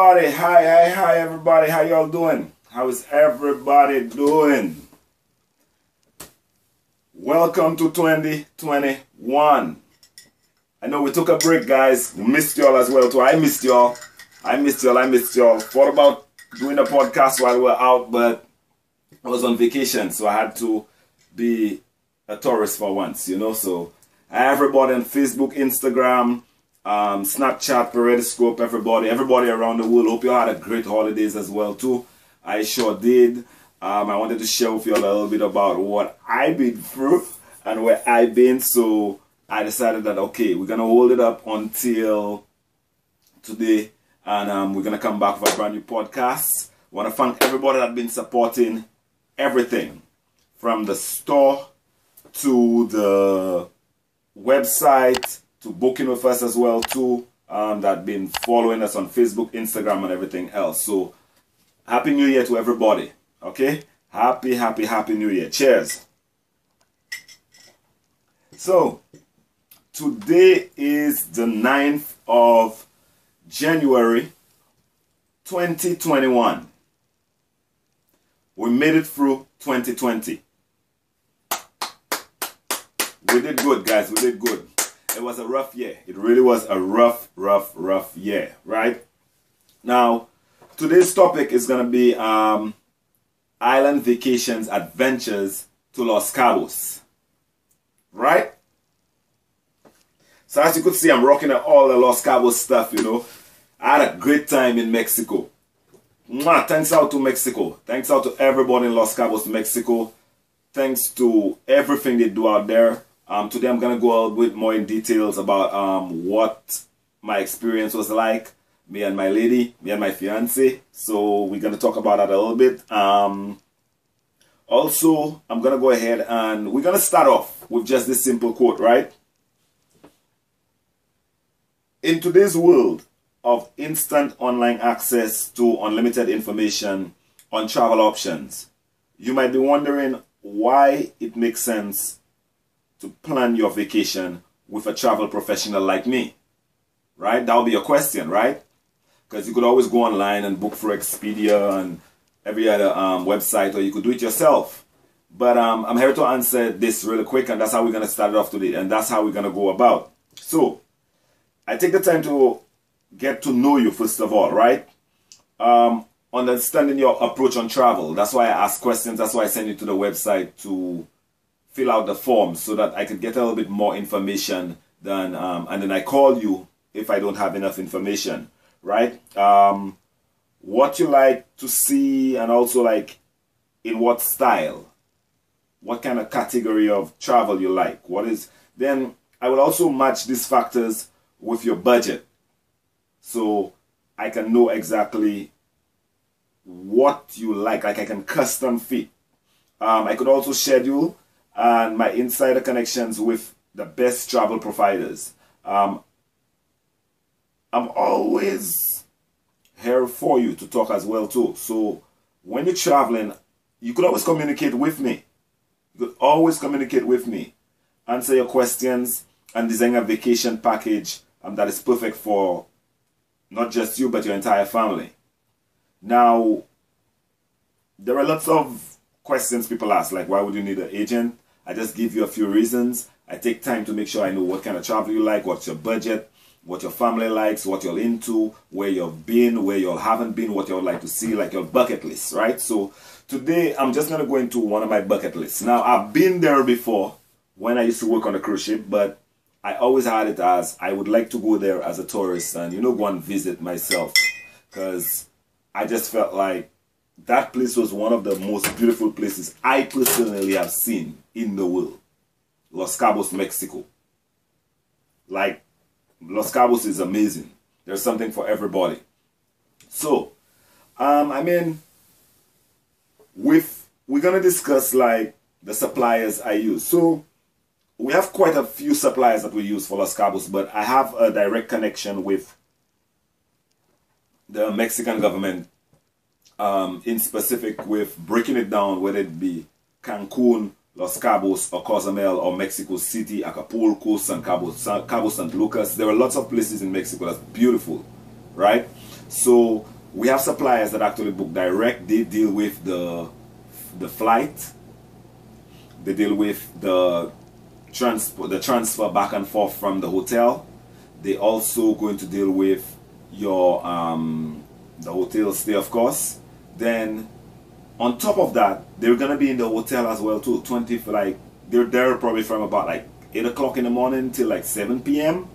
everybody. Hi everybody. How y'all doing? How is everybody doing? Welcome to 2021. I know we took a break, guys. We missed y'all as well too. I missed y'all. Thought about doing a podcast while we were out, but I was on vacation, so I had to be a tourist for once, you know. So I have everybody on Facebook, Instagram, Snapchat, Periscope, everybody around the world. Hope you all had a great holidays as well too. I sure did. I wanted to share with you a little bit about what I've been through and where I've been. So I decided that, okay, we're going to hold it up until today. And we're going to come back with a brand new podcast. I want to thank everybody that's been supporting everything. From the store to the website to booking with us as well too. That been following us on Facebook, Instagram and everything else. So Happy New Year to everybody. Okay? Happy New Year. Cheers. So, today is the 9th of January 2021. We made it through 2020. We did good, guys. We did good. It was a rough year. It really was a rough year, right? Now, today's topic is going to be island vacations adventures to Los Cabos, right? So as you could see, I'm rocking all the Los Cabos stuff, you know. I had a great time in Mexico. Mwah, thanks out to Mexico. Thanks out to everybody in Los Cabos, Mexico. Thanks to everything they do out there. Today I'm going to go a bit more in details about what my experience was like. Me and my lady, me and my fiance. So we're going to talk about that a little bit. Also, I'm going to go ahead and we're going to start off with just this simple quote, right? In today's world of instant online access to unlimited information on travel options, you might be wondering why it makes sense to plan your vacation with a travel professional like me, right? That would be your question, right? Because you could always go online and book for Expedia and every other website, or you could do it yourself. But I'm here to answer this really quick, and that's how we're going to start it off today, and that's how we're going to go about. So, I take the time to get to know you first of all, right? Understanding your approach on travel. That's why I ask questions. That's why I send you to the website to fill out the forms so that I could get a little bit more information than, and then I call you if I don't have enough information, right? What you like to see, and also like in what style, what kind of category of travel you like. Then I will also match these factors with your budget, so I can know exactly what you like I can custom fit. I could also schedule and my insider connections with the best travel providers. I'm always here for you to talk as well too. So when you're traveling, you could always communicate with me. You could always communicate with me, answer your questions, and design a vacation package that is perfect for not just you but your entire family. Now, there are lots of questions people ask, like why would you need an agent? I just give you a few reasons. I take time to make sure I know what kind of travel you like, what's your budget, what your family likes, what you're into, where you've been, where you haven't been, what you would like to see, like your bucket list, right? So today I'm just going to go into one of my bucket lists. Now, I've been there before when I used to work on a cruise ship, but I always had it as I would like to go there as a tourist and, you know, go and visit myself, because I just felt like that place was one of the most beautiful places I personally have seen in the world. Los Cabos, Mexico. Like, Los Cabos is amazing. There's something for everybody. So, I mean, we're going to discuss like the suppliers I use. So, we have quite a few suppliers that we use for Los Cabos, but I have a direct connection with the Mexican government, in specific with breaking it down, whether it be Cancun, Los Cabos, or Cozumel, or Mexico City, Acapulco, Cabo San Lucas. There are lots of places in Mexico that's beautiful, right? So we have suppliers that actually book direct. They deal with the flight, they deal with the transfer back and forth from the hotel. They also going to deal with your the hotel stay, of course. Then on top of that, they're gonna be in the hotel as well too. They're there probably from about like 8 o'clock in the morning till like 7 p.m.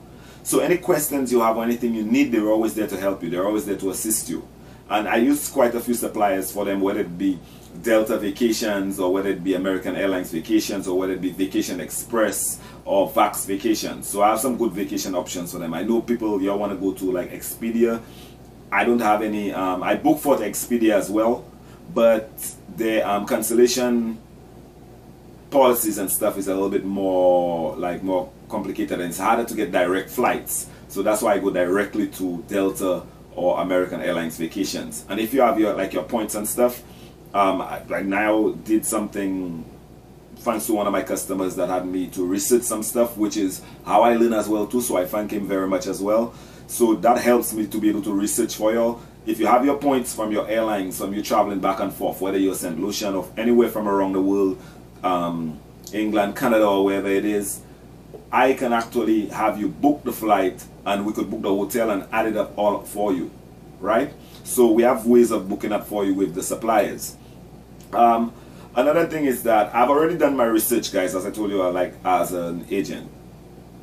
So any questions you have or anything you need, they're always there to help you. They're always there to assist you. And I use quite a few suppliers for them, whether it be Delta Vacations, or whether it be American Airlines Vacations, or whether it be Vacation Express or Vax Vacations. So I have some good vacation options for them. I know people, you all want to go to like Expedia. I don't have any. I book for the Expedia as well, but the cancellation policies and stuff is a little bit more complicated, and it's harder to get direct flights. So that's why I go directly to Delta or American Airlines Vacations. And if you have your points and stuff, like now did something thanks to one of my customers that had me to research some stuff, which is how I learn as well too. So I thank him very much as well. So that helps me to be able to research for you. If you have your points from your airlines, from you traveling back and forth, whether you're St. Lucia or anywhere from around the world, England, Canada, or wherever it is, I can actually have you book the flight, and we could book the hotel and add it up all for you, right? So we have ways of booking up for you with the suppliers. Another thing is that I've already done my research, guys, as I told you, as an agent.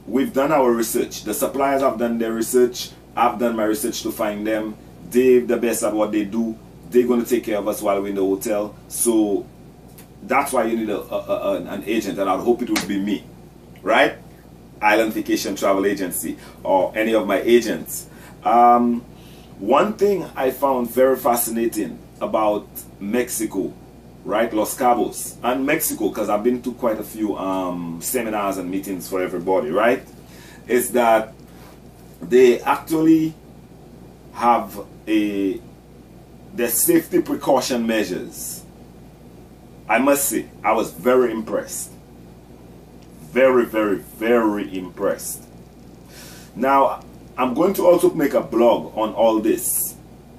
We've done our research. The suppliers have done their research. I've done my research to find them. They're the best at what they do. They're going to take care of us while we're in the hotel. So that's why you need an agent, and I'd hope it would be me, right? Island Vacation Travel Agency, or any of my agents. One thing I found very fascinating about Mexico, right, Los Cabos and Mexico, because I've been to quite a few seminars and meetings for everybody, right, is that they actually have the safety precaution measures. I must say, I was very impressed. Very, very, very impressed. Now, I'm going to also make a blog on all this,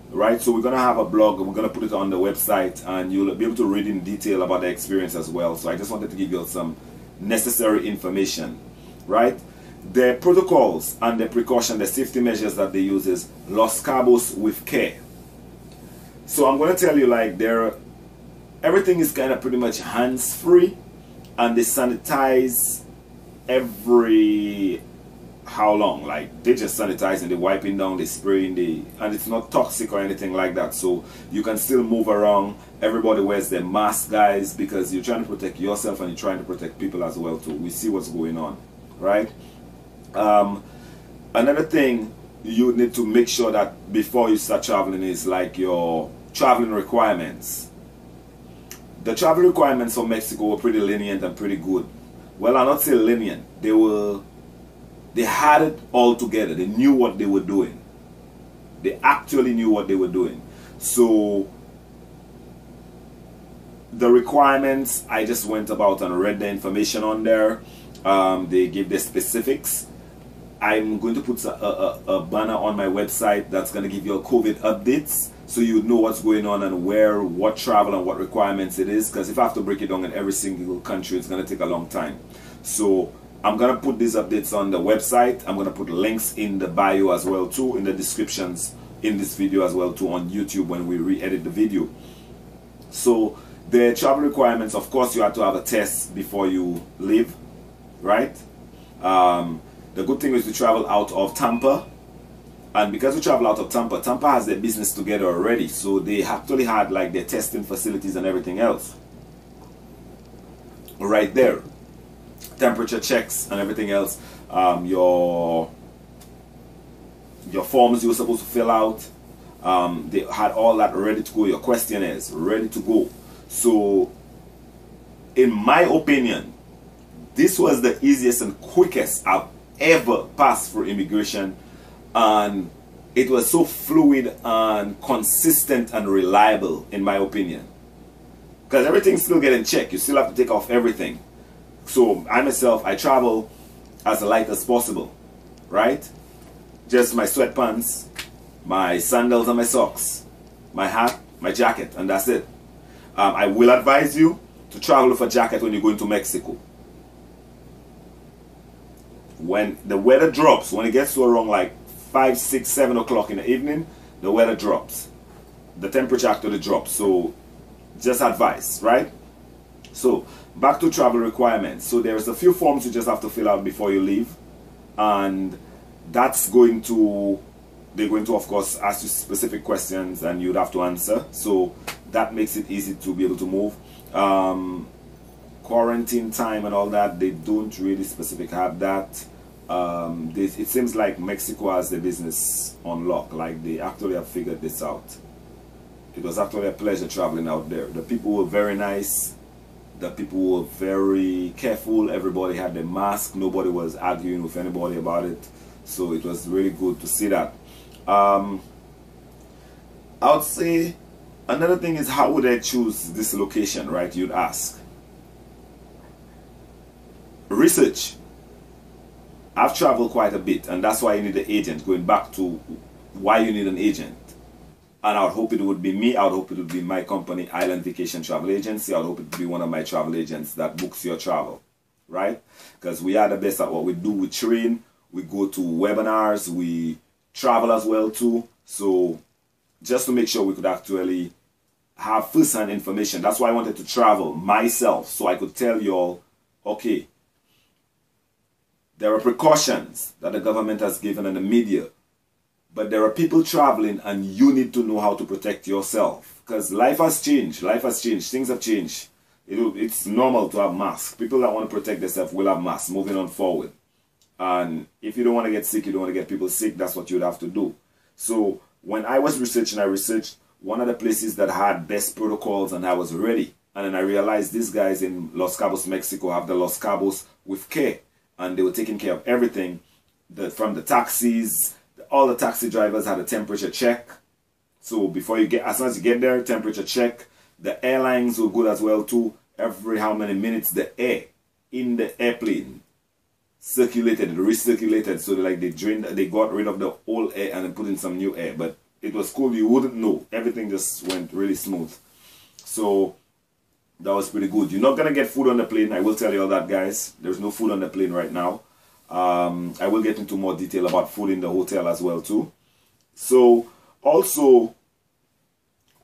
right? So we're going to have a blog, and we're going to put it on the website, and you'll be able to read in detail about the experience as well. So I just wanted to give you some necessary information, right? The protocols and the precaution, the safety measures that they use is Los Cabos with care. So I'm going to tell you, like, everything is kind of pretty much hands-free, and they sanitize every how long, like they just sanitize and they wiping down, they spraying, and it's not toxic or anything like that. So you can still move around. Everybody wears their mask, guys, because you're trying to protect yourself and you're trying to protect people as well too. We see what's going on, right? Another thing you need to make sure that before you start traveling is like your traveling requirements. The travel requirements for Mexico were pretty lenient and pretty good. Well, I'll not say lenient. They had it all together. They knew what they were doing. They actually knew what they were doing. So the requirements, I just went about and read the information on there. They give the specifics. I'm going to put a banner on my website that's going to give you a COVID updates, so you know what's going on and where, what travel and what requirements it is. Because if I have to break it down in every single country, it's going to take a long time. So I'm going to put these updates on the website. I'm going to put links in the bio as well too, in the descriptions in this video as well too, on YouTube when we re-edit the video. So the travel requirements, of course, you have to have a test before you leave, right? The good thing is to travel out of Tampa, and because we travel out of Tampa, Tampa has their business together already, so they actually had like their testing facilities and everything else right there. Temperature checks and everything else. Your forms you were supposed to fill out, they had all that ready to go. Your questionnaires ready to go. So in my opinion, this was the easiest and quickest I've ever passed for immigration, and it was so fluid and consistent and reliable, in my opinion, because everything's still getting checked. You still have to take off everything. So I myself, I travel as light as possible, right? Just my sweatpants, my sandals and my socks, my hat, my jacket, and that's it. I will advise you to travel with a jacket when you go into Mexico. When the weather drops, when it gets to around like 5, 6, 7 o'clock in the evening, the weather drops. The temperature actually drops. So just advice, right? So back to travel requirements. So there's a few forms you just have to fill out before you leave, and that's going to, they're going to of course ask you specific questions and you'd have to answer. So that makes it easy to be able to move. Quarantine time and all that, they don't really specifically have that. It seems like Mexico has the business on lock, like they actually have figured this out. It was actually a pleasure traveling out there. The people were very nice, the people were very careful, everybody had their mask, nobody was arguing with anybody about it, so it was really good to see that. I would say another thing is, how would I choose this location, right? You'd ask. Research. I've traveled quite a bit, and that's why you need an agent. Going back to why you need an agent, and I would hope it would be me. I would hope it would be my company, Island Vacation Travel Agency. I would hope it would be one of my travel agents that books your travel, right? Because we are the best at what we do. We train, we go to webinars, we travel as well too. So just to make sure we could actually have first-hand information. That's why I wanted to travel myself, so I could tell you all, okay, there are precautions that the government has given in the media, but there are people traveling and you need to know how to protect yourself, because life has changed. Life has changed. Things have changed. It's normal to have masks. People that want to protect themselves will have masks moving on forward. And if you don't want to get sick, you don't want to get people sick, that's what you'd have to do. So when I was researching, I researched one of the places that had best protocols, and I was ready. And then I realized these guys in Los Cabos, Mexico have the Los Cabos with care. And they were taking care of everything, from the taxis. All the taxi drivers had a temperature check. So before you get, as soon as you get there, temperature check. The airlines were good as well too. Every how many minutes the air in the airplane circulated, recirculated. So they got rid of the old air and then put in some new air. But it was cool. You wouldn't know. Everything just went really smooth. So that was pretty good. You're not going to get food on the plane. I will tell you all that, guys. There's no food on the plane right now. I will get into more detail about food in the hotel as well, too. So, also,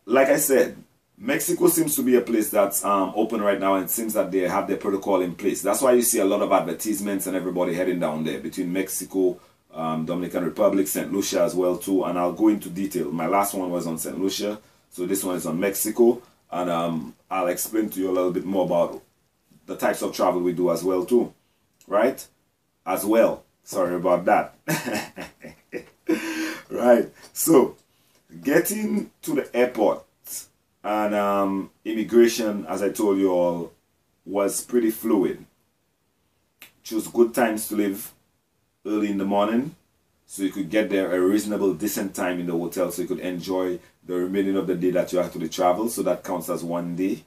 like I said, Mexico seems to be a place that's open right now, and it seems that they have their protocol in place. That's why you see a lot of advertisements and everybody heading down there between Mexico, Dominican Republic, St. Lucia as well, too. And I'll go into detail. My last one was on St. Lucia, so this one is on Mexico. And I'll explain to you a little bit more about the types of travel we do as well too, right? As well, sorry about that. Right, so getting to the airport and immigration, as I told you all, was pretty fluid. Choose good times to leave early in the morning, so you could get there a reasonable, decent time in the hotel, so you could enjoy the remaining of the day that you actually travel. So that counts as one day.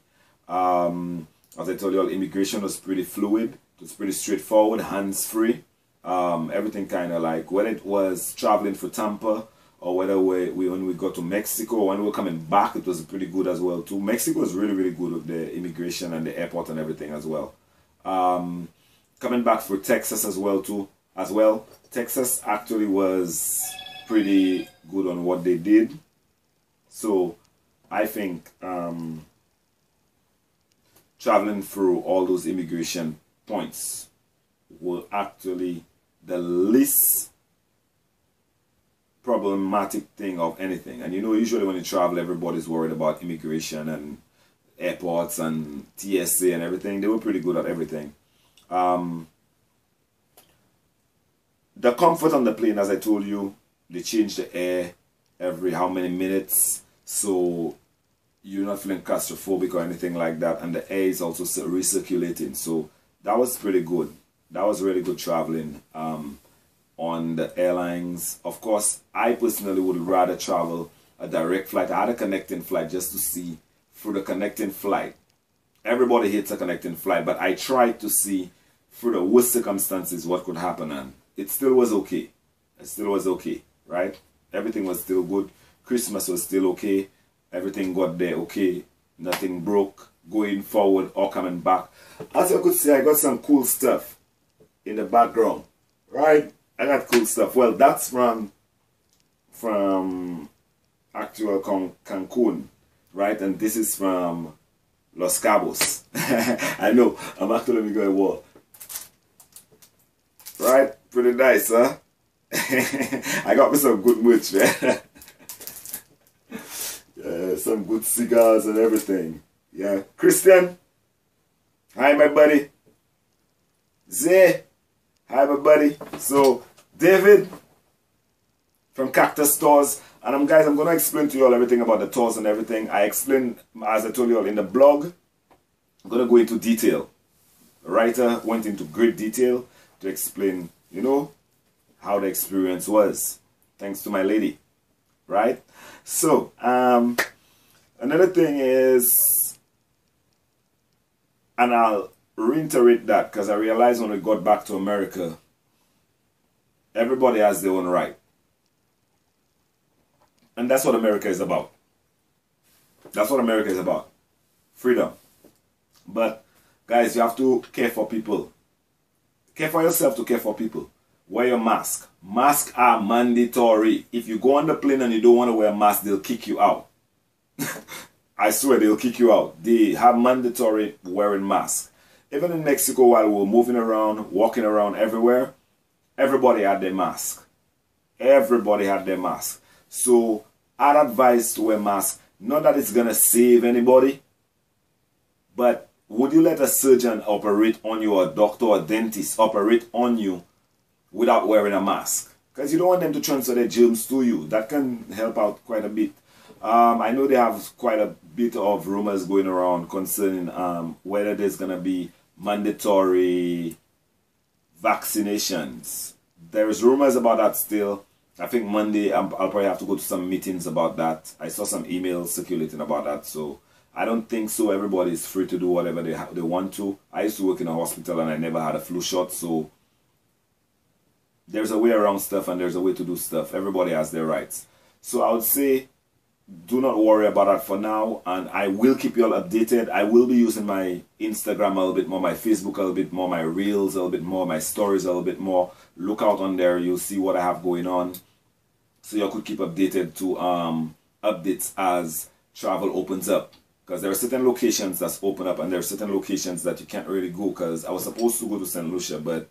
As I told you all, immigration was pretty fluid. It was pretty straightforward, hands-free. Everything kind of like, whether it was traveling for Tampa or whether when we got to Mexico, when we were coming back, it was pretty good as well too. Mexico was really, really good with the immigration and the airport and everything as well. Coming back for Texas as well too. Texas actually was pretty good on what they did. So I think traveling through all those immigration points were actually the least problematic thing of anything. And you know, usually when you travel, everybody's worried about immigration and airports and TSA and everything. They were pretty good at everything. The comfort on the plane, as I told you, they change the air every how many minutes, so you're not feeling claustrophobic or anything like that, and the air is also recirculating. So that was pretty good. That was really good traveling on the airlines. Of course, I personally would rather travel a direct flight. I had a connecting flight just to see through the connecting flight. Everybody hates a connecting flight, but I tried to see through the worst circumstances what could happen, and it still was okay. It still was okay, right? everything was still good. Christmas was still okay. Everything got there okay. Nothing broke. Going forward or coming back. As you could see, I got some cool stuff in the background. Right? I got cool stuff. Well, that's from actual Cancun. Right? And this is from Los Cabos. I know. I'm actually going to war. Right? Pretty nice, huh? I got me some good merch, man. Some good cigars and everything. Yeah. Christian. Hi, my buddy. Zay. Hi, my buddy. So, David from Cactus Stores. And guys, I'm going to explain to you all everything about the tours and everything. I explained, as I told you all in the blog, I'm going to go into detail. The writer went into great detail to explain, you know, how the experience was. Thanks to my lady. Right? So, another thing is, and I'll reiterate that because I realized when we got back to America, everybody has their own right. And that's what America is about. That's what America is about. Freedom. But, guys, you have to care for people. Care for yourself to care for people. Wear your mask. Masks are mandatory. If you go on the plane and you don't want to wear a mask, they'll kick you out. I swear, they'll kick you out. They have mandatory wearing masks. Even in Mexico, while we were moving around, walking around everywhere, everybody had their mask. Everybody had their mask. So, I'd advise to wear masks. Not that it's going to save anybody, but would you let a surgeon operate on you, or a doctor or a dentist operate on you without wearing a mask? Because you don't want them to transfer their germs to you. That can help out quite a bit. I know they have quite a bit of rumors going around concerning whether there's going to be mandatory vaccinations. There's rumors about that still. I think Monday I'll probably have to go to some meetings about that. I saw some emails circulating about that, so I don't think so. Everybody is free to do whatever they want to. I used to work in a hospital and I never had a flu shot, so there's a way around stuff and there's a way to do stuff. Everybody has their rights. So I would say do not worry about that for now, and I will keep you all updated. I will be using my Instagram a little bit more, my Facebook a little bit more, my Reels a little bit more, my stories a little bit more. Look out on there. You'll see what I have going on. So you could keep updated to updates as travel opens up. Because there are certain locations that's open up and there are certain locations that you can't really go. Because I was supposed to go to St. Lucia, but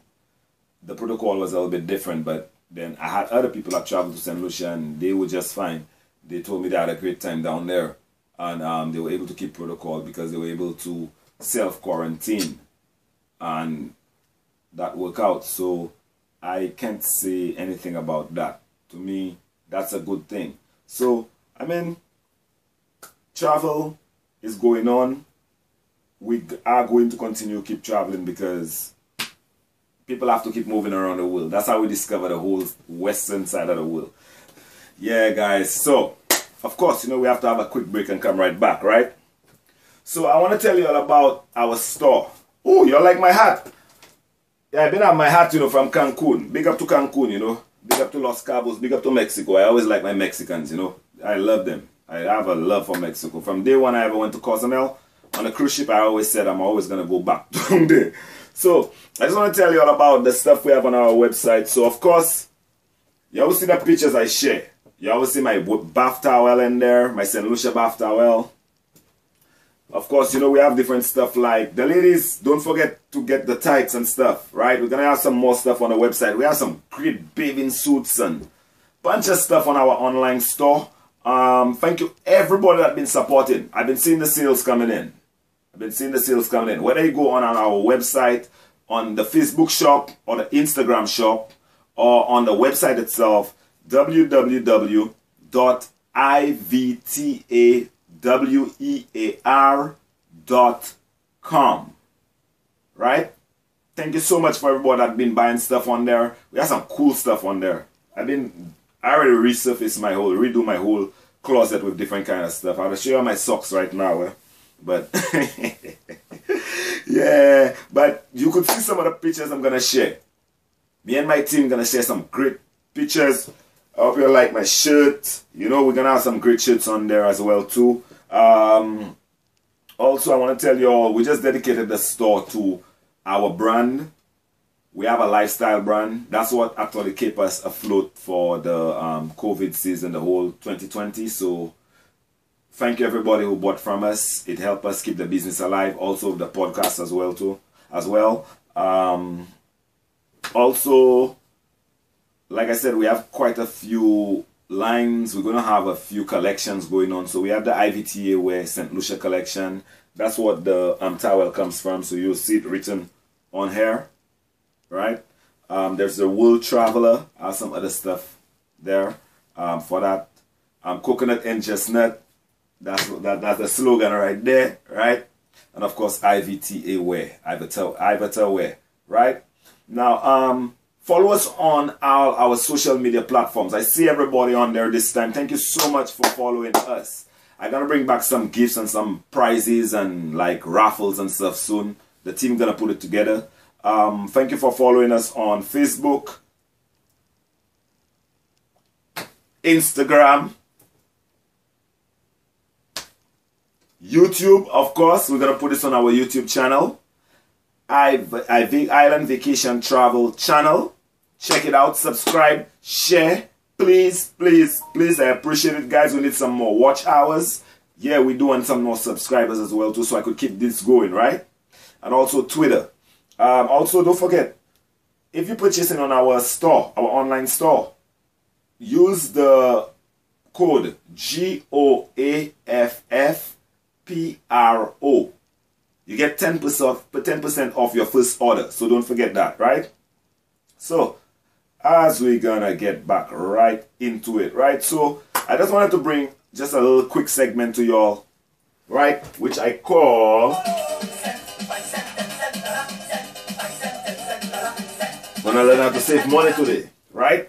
the protocol was a little bit different. But then I had other people that traveled to St. Lucia and they were just fine. They told me they had a great time down there. And they were able to keep protocol because they were able to self-quarantine. And that worked out. So I can't say anything about that. To me, that's a good thing. So, I mean, travel is going on. We are going to continue to keep traveling because people have to keep moving around the world. That's how we discover the whole western side of the world. Yeah, guys. So, of course, you know, we have to have a quick break and come right back, right? So, I want to tell you all about our store. Oh, you like my hat? Yeah, I've been on my hat, you know, from Cancun. Big up to Cancun, you know. Big up to Los Cabos, big up to Mexico. I always like my Mexicans, you know. I love them. I have a love for Mexico. From day one I ever went to Cozumel, on a cruise ship, I always said I'm always going to go back down there. So, I just want to tell you all about the stuff we have on our website. So, of course, you always see the pictures I share. You always see my bath towel in there, my St. Lucia bath towel. Of course, you know, we have different stuff like the ladies, don't forget to get the tights and stuff, right? We're going to have some more stuff on the website. We have some great bathing suits and bunch of stuff on our online store. Thank you everybody that's been supporting. I've been seeing the sales coming in. Whether you go on our website, on the Facebook shop, or the Instagram shop, or on the website itself, www.ivtawear.com. Right? Thank you so much for everybody that's been buying stuff on there. We have some cool stuff on there. I already redo my whole closet with different kind of stuff. I'll show you my socks right now. But yeah, but you could see some of the pictures I'm gonna share. Me and my team gonna share some great pictures I hope you like my shirt. You know, we're gonna have some great shirts on there as well too. Also, I want to tell you all, we just dedicated the store to our brand. We have a lifestyle brand. That's what actually kept us afloat for the COVID season, the whole 2020. So thank you everybody who bought from us. It helped us keep the business alive. Also the podcast as well too. Also, like I said, we have quite a few lines. We're going to have a few collections going on. So we have the IVTA wear St. Lucia collection. That's what the towel comes from. So you'll see it written on here, right? There's the World Traveler. Some other stuff there for that. Coconut and chestnut. That's the slogan right there, right? And of course, IVTA wear, Ivata wear, right? Now, follow us on all our social media platforms. I see everybody on there this time. Thank you so much for following us. I'm going to bring back some gifts and some prizes and like raffles and stuff soon. The team going to put it together. Thank you for following us on Facebook, Instagram, YouTube. Of course, we're going to put this on our YouTube channel. Island Vacation Travel channel. Check it out, subscribe, share, please, please, please. I appreciate it, guys. We need some more watch hours. Yeah, we do want some more subscribers as well too, so I could keep this going, right? And also Twitter. Also, don't forget, if you're purchasing on our store, our online store, use the code GOAFFPRO. You get 10% off your first order. So don't forget that, right? So, as we're gonna get back right into it, right? So, I just wanted to bring just a little quick segment to y'all, right? Which I call... Gonna learn how to save money today, right?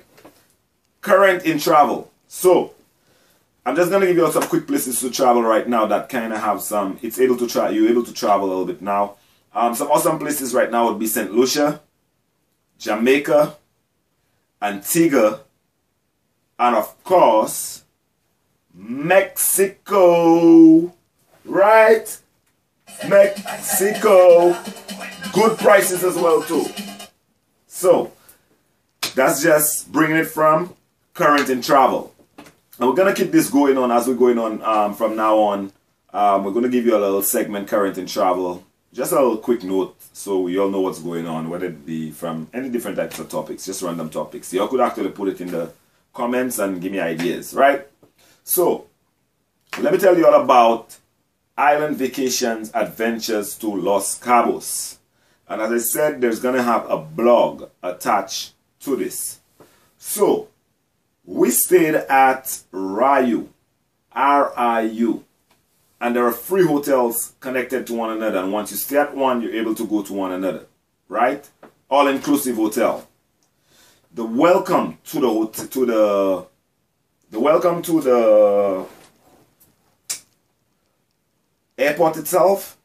Current in travel. So, I'm just gonna give you some quick places to travel right now that kind of have some. You're able to travel a little bit now. Some awesome places right now would be St. Lucia, Jamaica, Antigua, and of course Mexico. Right? Mexico. Good prices as well too. So that's just bringing it from current in travel. And we're going to keep this going on as we're going on from now on. We're going to give you a little segment, current in travel. Just a little quick note so you all know what's going on, whether it be from any different types of topics, just random topics. You all could actually put it in the comments and give me ideas, right? So, let me tell you all about Island Vacations Adventures to Los Cabos. And as I said, there's going to have a blog attached to this. So, we stayed at Riu, R-I-U, and there are 3 hotels connected to one another. And once you stay at one, you're able to go to one another, right? All-inclusive hotel. The welcome to the airport itself,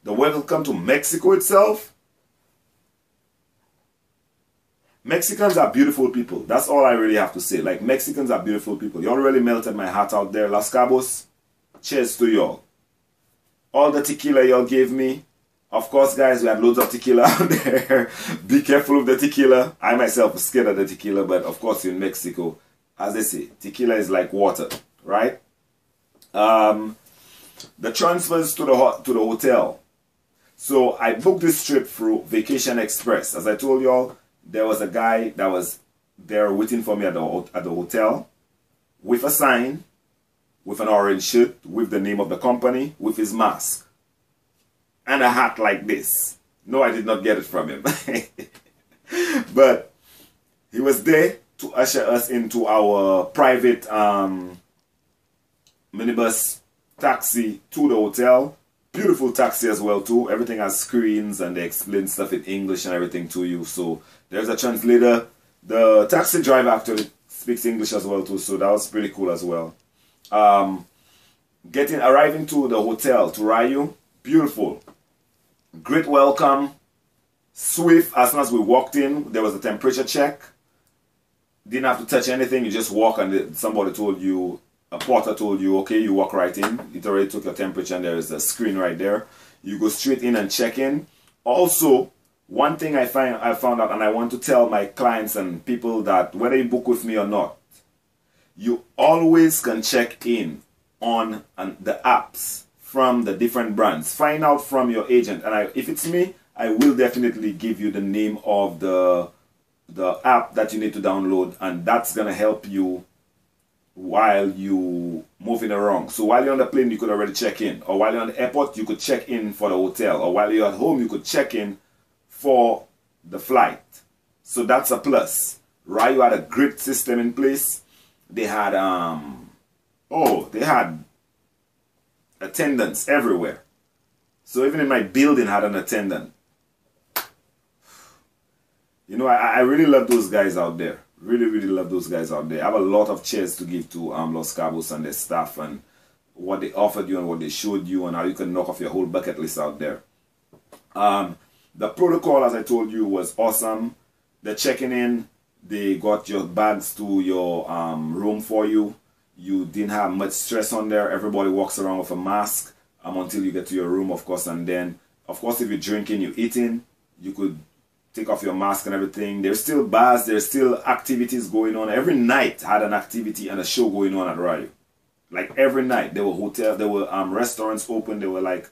the welcome to Mexico itself. Mexicans are beautiful people. That's all I really have to say. Like, Mexicans are beautiful people. Y'all really melted my heart out there. Los Cabos, cheers to y'all. All the tequila y'all gave me. Of course, guys, we had loads of tequila out there. Be careful of the tequila. I myself was scared of the tequila, but of course, in Mexico, as they say, tequila is like water, right? The transfers to the hotel. So I booked this trip through Vacation Express. As I told y'all, there was a guy that was there waiting for me at the hotel with a sign, with an orange shirt, with the name of the company, with his mask, and a hat like this. No, I did not get it from him. But he was there to usher us into our private minibus taxi to the hotel. Beautiful taxi as well too. Everything has screens and they explain stuff in English and everything to you. So there's a translator. The taxi driver actually speaks English as well too. So that was pretty cool as well. Arriving to the hotel, to Riu, beautiful. Great welcome. Swift. As soon as we walked in, there was a temperature check. didn't have to touch anything. You just walk and somebody told you, a porter told you, okay, you walk right in. It already took your temperature and there is a screen right there. You go straight in and check in. Also, one thing I found out, and I want to tell my clients and people that whether you book with me or not, you always can check in on the apps from the different brands. Find out from your agent, and if it's me, I will definitely give you the name of the app that you need to download, and that's gonna help you while you moving around. So while you're on the plane, you could already check in, or while you're on the airport, you could check in for the hotel, or while you're at home, you could check in for the flight. So that's a plus. Right, you had a great system in place. They had they had attendants everywhere. So even in my building had an attendant. You know, I really love those guys out there. Really, really love those guys out there. I have a lot of cheers to give to Los Cabos and their staff, and what they offered you and what they showed you, and how you can knock off your whole bucket list out there. The protocol, as I told you, was awesome. The checking in, they got your bags to your room for you. You didn't have much stress on there. Everybody walks around with a mask until you get to your room, of course. And then, of course, if you're drinking, you're eating, you could take off your mask and everything. There's still bars, there's still activities going on. Every night had an activity and a show going on at Rayo. Like every night, there were restaurants open. There were like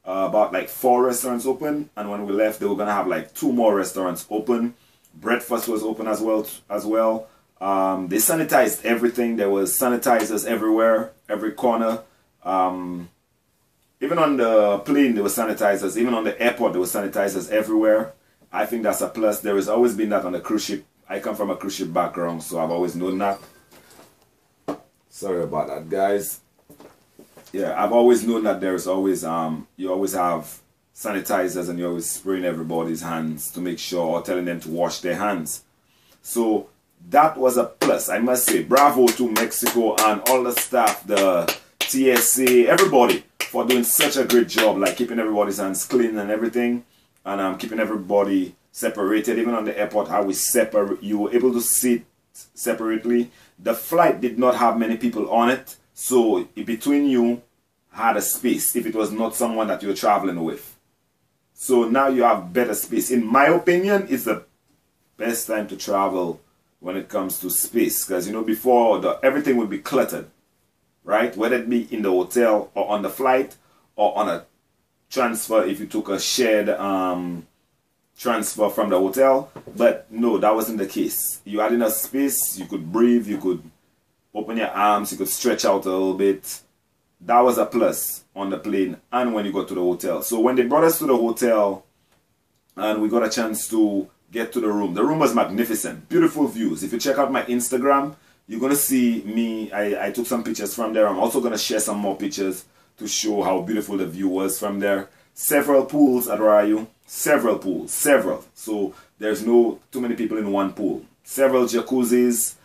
about like 4 restaurants open, and when we left, they were gonna have like 2 more restaurants open. Breakfast was open as well. They sanitized everything. There was sanitizers everywhere, every corner. Even on the plane, there were sanitizers. Even on the airport, there were sanitizers everywhere. I think that's a plus. There has always been that on the cruise ship. I come from a cruise ship background, so I've always known that. Sorry about that, guys. Yeah, I've always known that there's always you always have sanitizers, and you're always spraying everybody's hands to make sure, or telling them to wash their hands. So that was a plus, I must say. Bravo to Mexico and all the staff, the TSA, everybody, for doing such a great job, like keeping everybody's hands clean and everything, and keeping everybody separated. Even on the airport, how we separate, you were able to sit separately. The flight did not have many people on it, so between you had a space if it was not someone that you're traveling with. So now you have better space. In my opinion, it's the best time to travel when it comes to space, because you know, before everything would be cluttered, right? Whether it be in the hotel or on the flight or on a transfer, if you took a shared transfer from the hotel. But no, that wasn't the case. You had enough space, you could breathe, you could open your arms, you could stretch out a little bit. That was a plus on the plane and when you got to the hotel. So when they brought us to the hotel and we got a chance to get to the room was magnificent. Beautiful views. If you check out my Instagram, you're going to see me. I took some pictures from there. I'm also going to share some more pictures to show how beautiful the view was from there. Several pools at Rayo. Several pools. Several. So there's no too many people in one pool. Several jacuzzis.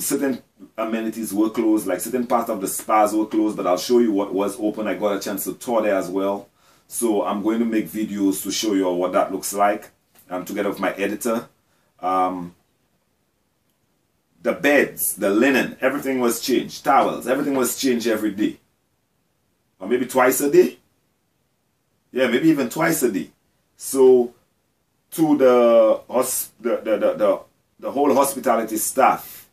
Certain amenities were closed, like certain parts of the spas were closed, but I'll show you what was open. I got a chance to tour there as well. So I'm going to make videos to show you what that looks like, together with my editor. The beds, the linen, everything was changed. Towels, everything was changed every day. Or maybe twice a day. Yeah, maybe even twice a day. So to the whole hospitality staff,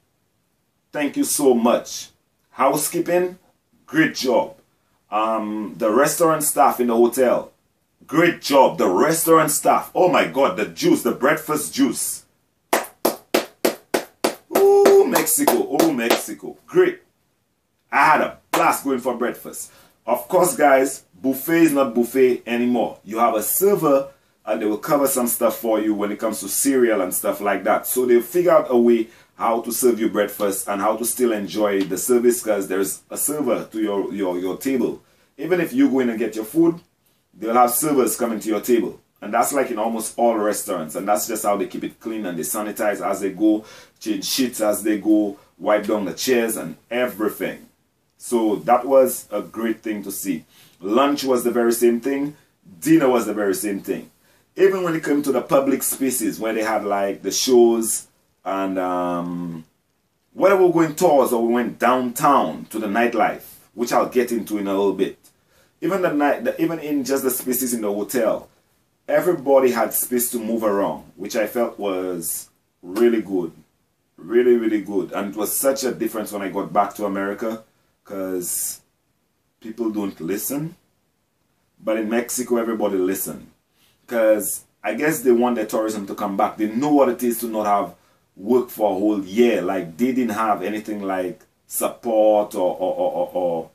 thank you so much. Housekeeping, great job. The restaurant staff in the hotel, great job. The restaurant staff, oh my God, the juice, the breakfast juice. Ooh, Mexico, oh Mexico, great. I had a blast going for breakfast. Of course, guys, buffet is not buffet anymore. You have a server and they will cover some stuff for you when it comes to cereal and stuff like that. So they'll figure out a way how to serve you breakfast and how to still enjoy the service, because there's a server to your table. Even if you go in and get your food, they'll have servers coming to your table. And that's like in almost all restaurants. And that's just how they keep it clean, and they sanitize as they go, change sheets as they go, wipe down the chairs and everything. So that was a great thing to see. Lunch was the very same thing. Dinner was the very same thing. Even when it came to the public spaces where they had like the shows, And whether we were going tours or we went downtown to the nightlife, which I'll get into in a little bit. Even even in just the spaces in the hotel, everybody had space to move around, which I felt was really good. Really, really good. And it was such a difference when I got back to America, because people don't listen. But in Mexico, everybody listened. Because I guess they want their tourism to come back. They know what it is to not have work for a whole year. Like, they didn't have anything like support or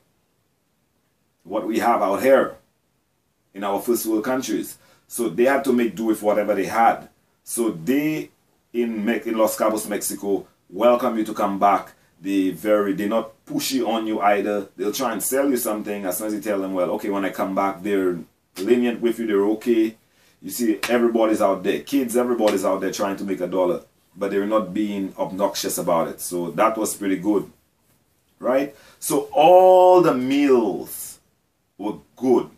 what we have out here in our first world countries. So they had to make do with whatever they had. So they in Los Cabos, Mexico, welcome you to come back. They're not pushy on you either. They'll try and sell you something as soon as you tell them, well, okay, when I come back, they're lenient with you, they're okay. You see, everybody's out there, kids, everybody's out there trying to make a dollar, but they're not being obnoxious about it. So that was pretty good, right? So all the meals were good.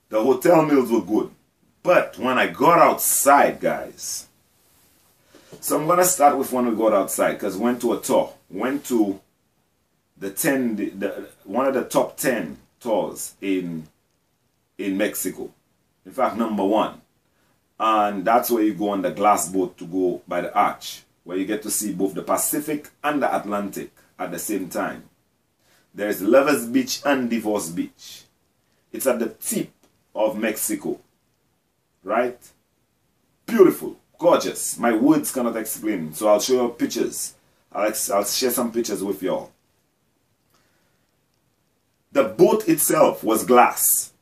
The hotel meals were good. But when I got outside, guys, so I'm going to start with when we got outside, because we went to a tour. Went to one of the top 10 tours in Mexico. In fact, #1. And that's where you go on the glass boat to go by the arch, where you get to see both the Pacific and the Atlantic at the same time. There's Lovers Beach and Divorce Beach. It's at the tip of Mexico, right? Beautiful, gorgeous. My words cannot explain, so I'll show you pictures. I'll share some pictures with y'all. The boat itself was glass.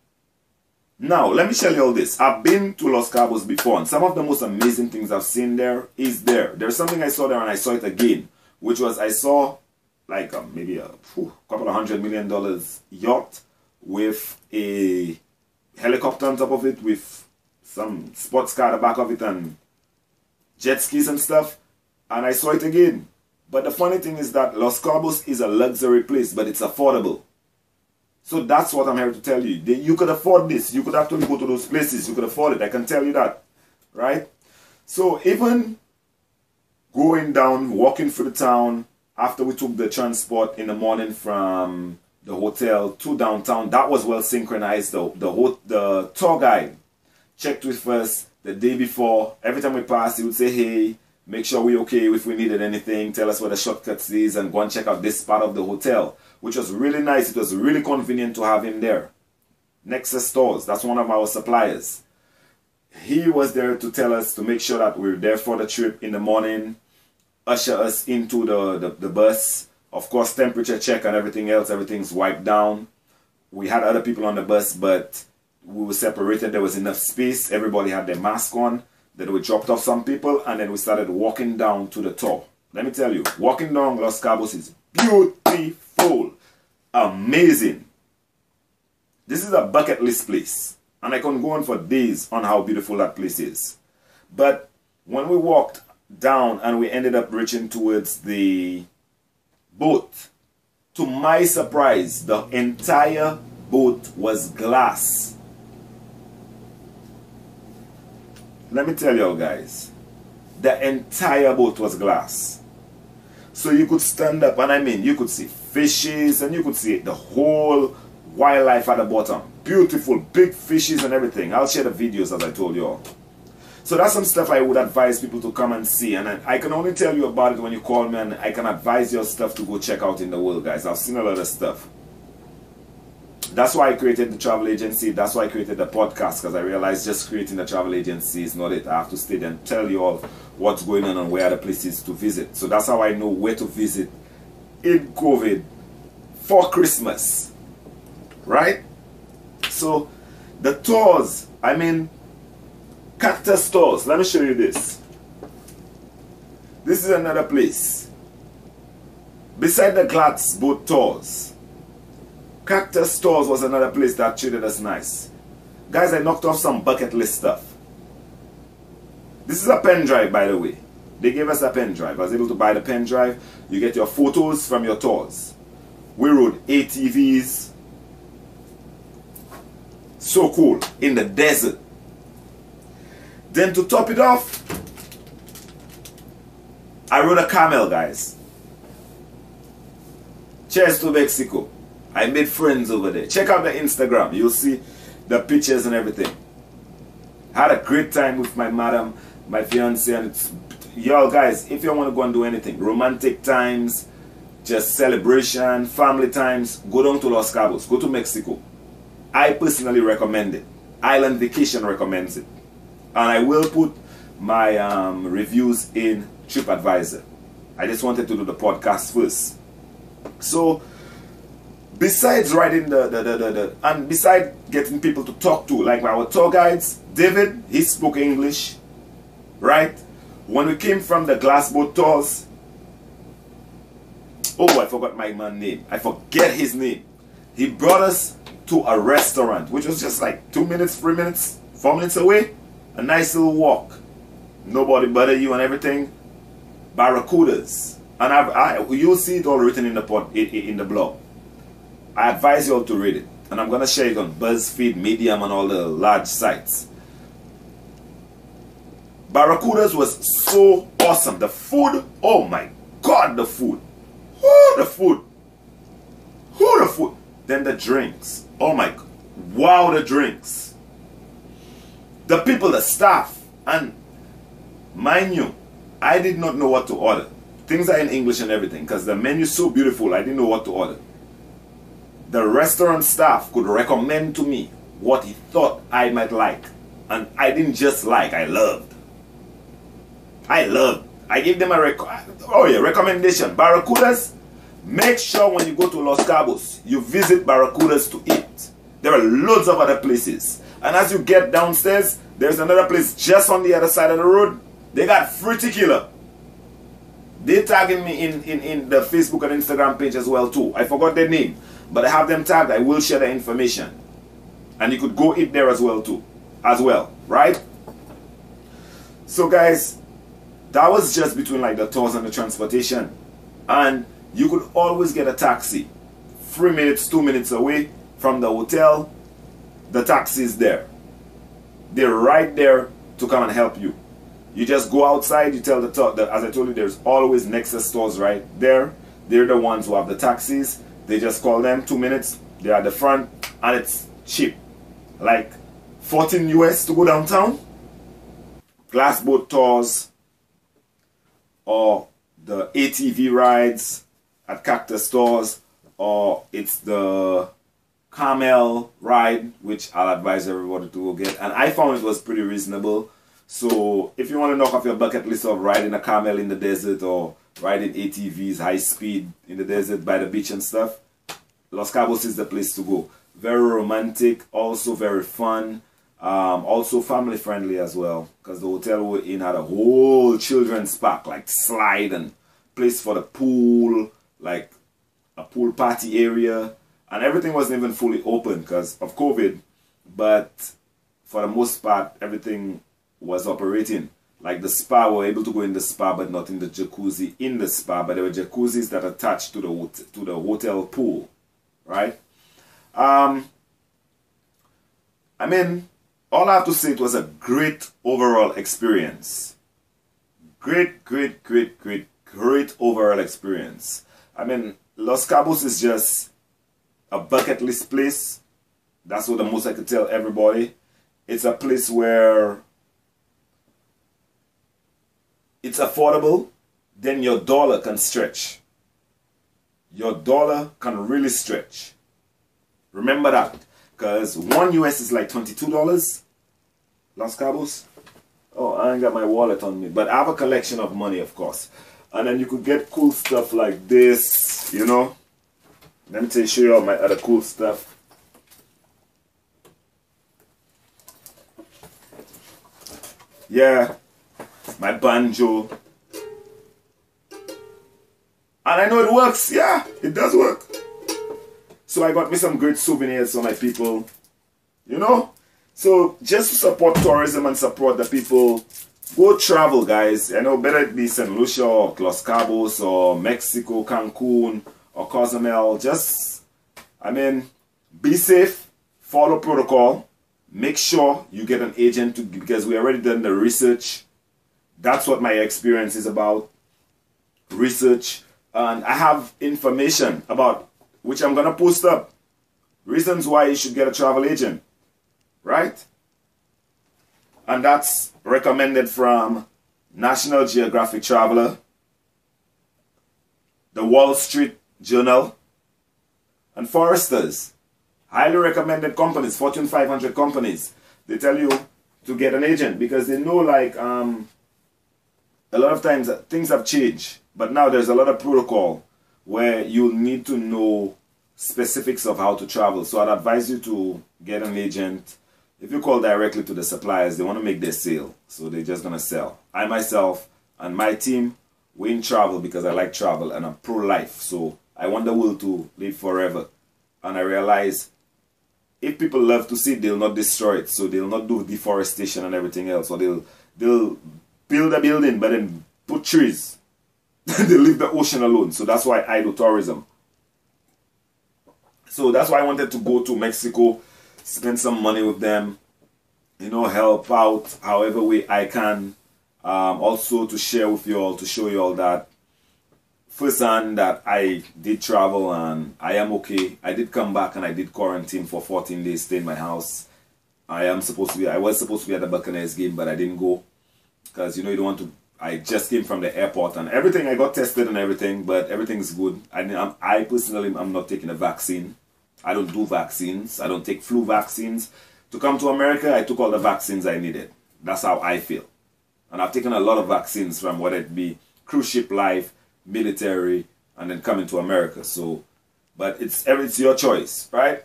Now, let me tell you all this. I've been to Los Cabos before, and some of the most amazing things I've seen there is there. There's something I saw there, and I saw it again, which was I saw like maybe a couple of $100 million yacht with a helicopter on top of it, with some sports car at the back of it, and jet skis and stuff. And I saw it again. But the funny thing is that Los Cabos is a luxury place, but it's affordable. So that's what I'm here to tell you. You could afford this. You could actually go to those places. You could afford it. I can tell you that. Right? So even going down, walking through the town, after we took the transport in the morning from the hotel to downtown, that was well synchronized. The tour guide checked with us the day before. Every time we passed, he would say, hey, make sure we're okay if we needed anything. Tell us where the shortcuts is and go and check out this part of the hotel, which was really nice. It was really convenient to have him there. Nexus Stores, that's one of our suppliers. He was there to tell us, to make sure that we're there for the trip in the morning, usher us into the bus. Of course, temperature check and everything else, everything's wiped down. We had other people on the bus, but we were separated. There was enough space. Everybody had their mask on. Then we dropped off some people, and then we started walking down to the tour. Let me tell you, walking down Los Cabos is beautiful, amazing. This is a bucket list place, and I can go on for days on how beautiful that place is. But when we walked down and we ended up reaching towards the boat, to my surprise, the entire boat was glass. Let me tell y'all guys, the entire boat was glass. So you could stand up, and I mean, you could see fishes, and you could see the whole wildlife at the bottom. Beautiful, big fishes and everything. I'll share the videos as I told y'all. So that's some stuff I would advise people to come and see. And I can only tell you about it when you call me, and I can advise your stuff to go check out in the world, guys. I've seen a lot of stuff. That's why I created the travel agency. That's why I created the podcast, because I realized just creating the travel agency is not it. I have to stay there and tell you all what's going on and where are the places to visit. So that's how I know where to visit in COVID for Christmas. Right? So the tours, I mean, cactus tours. Let me show you this. This is another place. Beside the glass boat tours, Cactus Stores was another place that treated us nice. Guys, I knocked off some bucket list stuff. This is a pen drive, by the way. They gave us a pen drive. I was able to buy the pen drive. You get your photos from your tours. We rode ATVs. So cool. In the desert. Then to top it off, I rode a camel, guys. Cheers to Mexico. I made friends over there. Check out the Instagram. You'll see the pictures and everything. Had a great time with my madam, my fiance, and it's, y'all guys, if you want to go and do anything, romantic times, just celebration, family times, go down to Los Cabos, go to Mexico. I personally recommend it. Island Vacation recommends it. And I will put my reviews in TripAdvisor. I just wanted to do the podcast first. So, besides writing and besides getting people to talk to, like our tour guides, David, he spoke English, right? When we came from the glass boat tours, oh, I forgot my man's name. I forget his name. He brought us to a restaurant, which was just like 2 minutes, 3 minutes, 4 minutes away. A nice little walk. Nobody bother you and everything. Barracudas. And you'll see it all written in the blog. I advise you all to read it. And I'm going to share it on BuzzFeed, Medium, and all the large sites. Barracudas was so awesome. The food, oh my God, the food. Whoo, the food. Whoo, the food. Then the drinks. Oh my God. Wow, the drinks. The people, the staff. And mind you, I did not know what to order. Things are in English and everything because the menu is so beautiful. I didn't know what to order. The restaurant staff could recommend to me what he thought I might like. And I didn't just like, I loved. I loved. I gave them a recommendation. Barracudas, make sure when you go to Los Cabos, you visit Barracudas to eat. There are loads of other places. And as you get downstairs, there's another place just on the other side of the road. They got free tequila. They tagging me in the Facebook and Instagram page as well too. I forgot their name, but I have them tagged. I will share the information. And you could go eat there as well too. Right? So guys, that was just between like the tours and the transportation. And you could always get a taxi. 3 minutes, 2 minutes away from the hotel. The taxi is there. They're right there to come and help you. You just go outside, you tell the tour, as I told you, there's always Nexus stores right there. They're the ones who have the taxis. They just call them, 2 minutes. They're at the front and it's cheap. Like 14 US to go downtown. Glass boat tours or the ATV rides at Cactus stores, or it's the camel ride, which I'll advise everybody to go get. And I found it was pretty reasonable. So if you want to knock off your bucket list of riding a camel in the desert or riding ATVs high speed in the desert by the beach and stuff, Los Cabos is the place to go. Very romantic, also very fun, also family friendly as well, because the hotel we're in had a whole children's park, like slide and place for the pool, like a pool party area, and everything wasn't even fully open because of COVID, but for the most part everything was operating. Like the spa, we were able to go in the spa but not in the jacuzzi in the spa, but there were jacuzzis that attached to the hotel pool, right? I mean, all I have to say, it was a great overall experience. Great overall experience. I mean, Los Cabos is just a bucket list place. That's what the most I could tell everybody. It's a place where it's affordable, then your dollar can stretch. Your dollar can really stretch. Remember that. Because $1 US is like $22. Los Cabos. Oh, I ain't got my wallet on me. But I have a collection of money, of course. And then you could get cool stuff like this, you know. Let me show you all my other cool stuff. Yeah. My banjo. And I know it works. Yeah, it does work. So I got me some great souvenirs for my people. You know? So just to support tourism and support the people, go travel, guys. I know better it be St. Lucia or Los Cabos or Mexico, Cancun or Cozumel. Just, I mean, be safe. Follow protocol. Make sure you get an agent because we already done the research. That's what my experience is about. research, and I have information about which I'm gonna post up. Reasons why you should get a travel agent, right? And that's recommended from National Geographic Traveler, the Wall Street Journal, and Foresters. Highly recommended companies, Fortune 500 companies. They tell you to get an agent because they know, like, a lot of times things have changed, but now there's a lot of protocol where you need to know specifics of how to travel. So I'd advise you to get an agent. If you call directly to the suppliers, they want to make their sale, so they're just going to sell. I myself and my team, we in travel because I like travel and I'm pro-life, so I want the world to live forever. And I realize if people love to see it, they'll not destroy it, so they'll not do deforestation and everything else, or they'll build a building but then put trees. They leave the ocean alone. So that's why I do tourism. So that's why I wanted to go to Mexico, spend some money with them, you know, help out however way I can. Also to share with you all, to show you all that firsthand that I did travel and I am okay. I did come back and I did quarantine for 14 days, stay in my house. I was supposed to be at the Buccaneers game, but I didn't go because, you know, you don't want to. I just came from the airport and everything. I got tested and everything, but everything's good. I personally am not taking a vaccine. I don't do vaccines. I don't take flu vaccines. To come to America, I took all the vaccines I needed. That's how I feel. And I've taken a lot of vaccines from whether it be cruise ship life, military, and then coming to America. So, but it's your choice, right?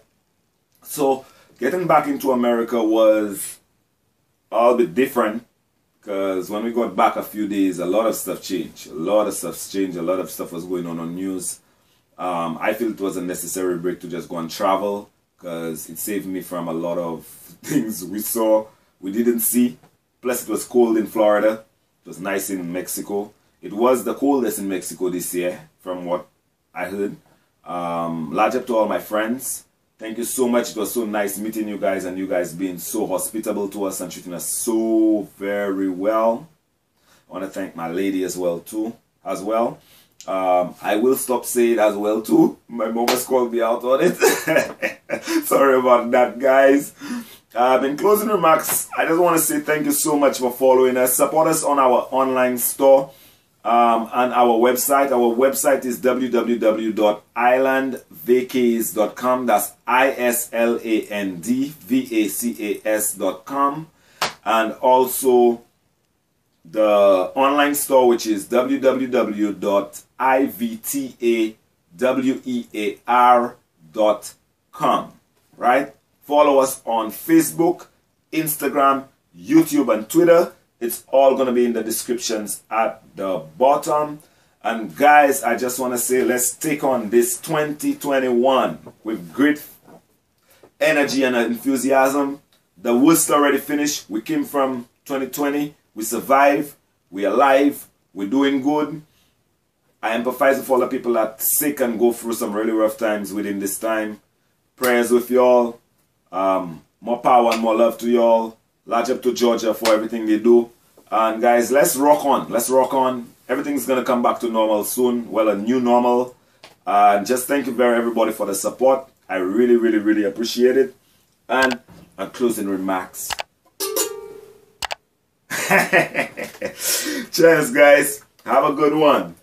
So getting back into America was a little bit different because when we got back a few days, a lot of stuff changed. A lot of stuff changed. A lot of stuff was going on news. I feel it was a necessary break to just go and travel because it saved me from a lot of things we didn't see. Plus it was cold in Florida. It was nice in Mexico. It was the coldest in Mexico this year from what I heard. Large up to all my friends. Thank you so much. It was so nice meeting you guys and you guys being so hospitable to us and treating us so very well. I want to thank my lady as well too. I will stop saying as well too. My mom has called me out on it. Sorry about that, guys. In closing remarks, I just want to say thank you so much for following us. Support us on our online store and our website. Our website is www.islandvacays.com. That's ISLANDVACAS.com. And also the online store, which is www.ivtawear.com. Right? Follow us on Facebook, Instagram, YouTube, and Twitter. It's all going to be in the descriptions at the bottom. And guys, I just want to say, let's take on this 2021 with great energy and enthusiasm. The worst already finished. We came from 2020. We survived. We're alive. We're doing good. I empathize with all the people that are sick and go through some really rough times within this time. Prayers with y'all. More power and more love to y'all. Large up to Georgia for everything they do. And guys, let's rock on. Let's rock on. Everything's going to come back to normal soon. Well, a new normal. And just thank you everybody for the support. I really, really, really appreciate it. And a closing remarks. Cheers, guys. Have a good one.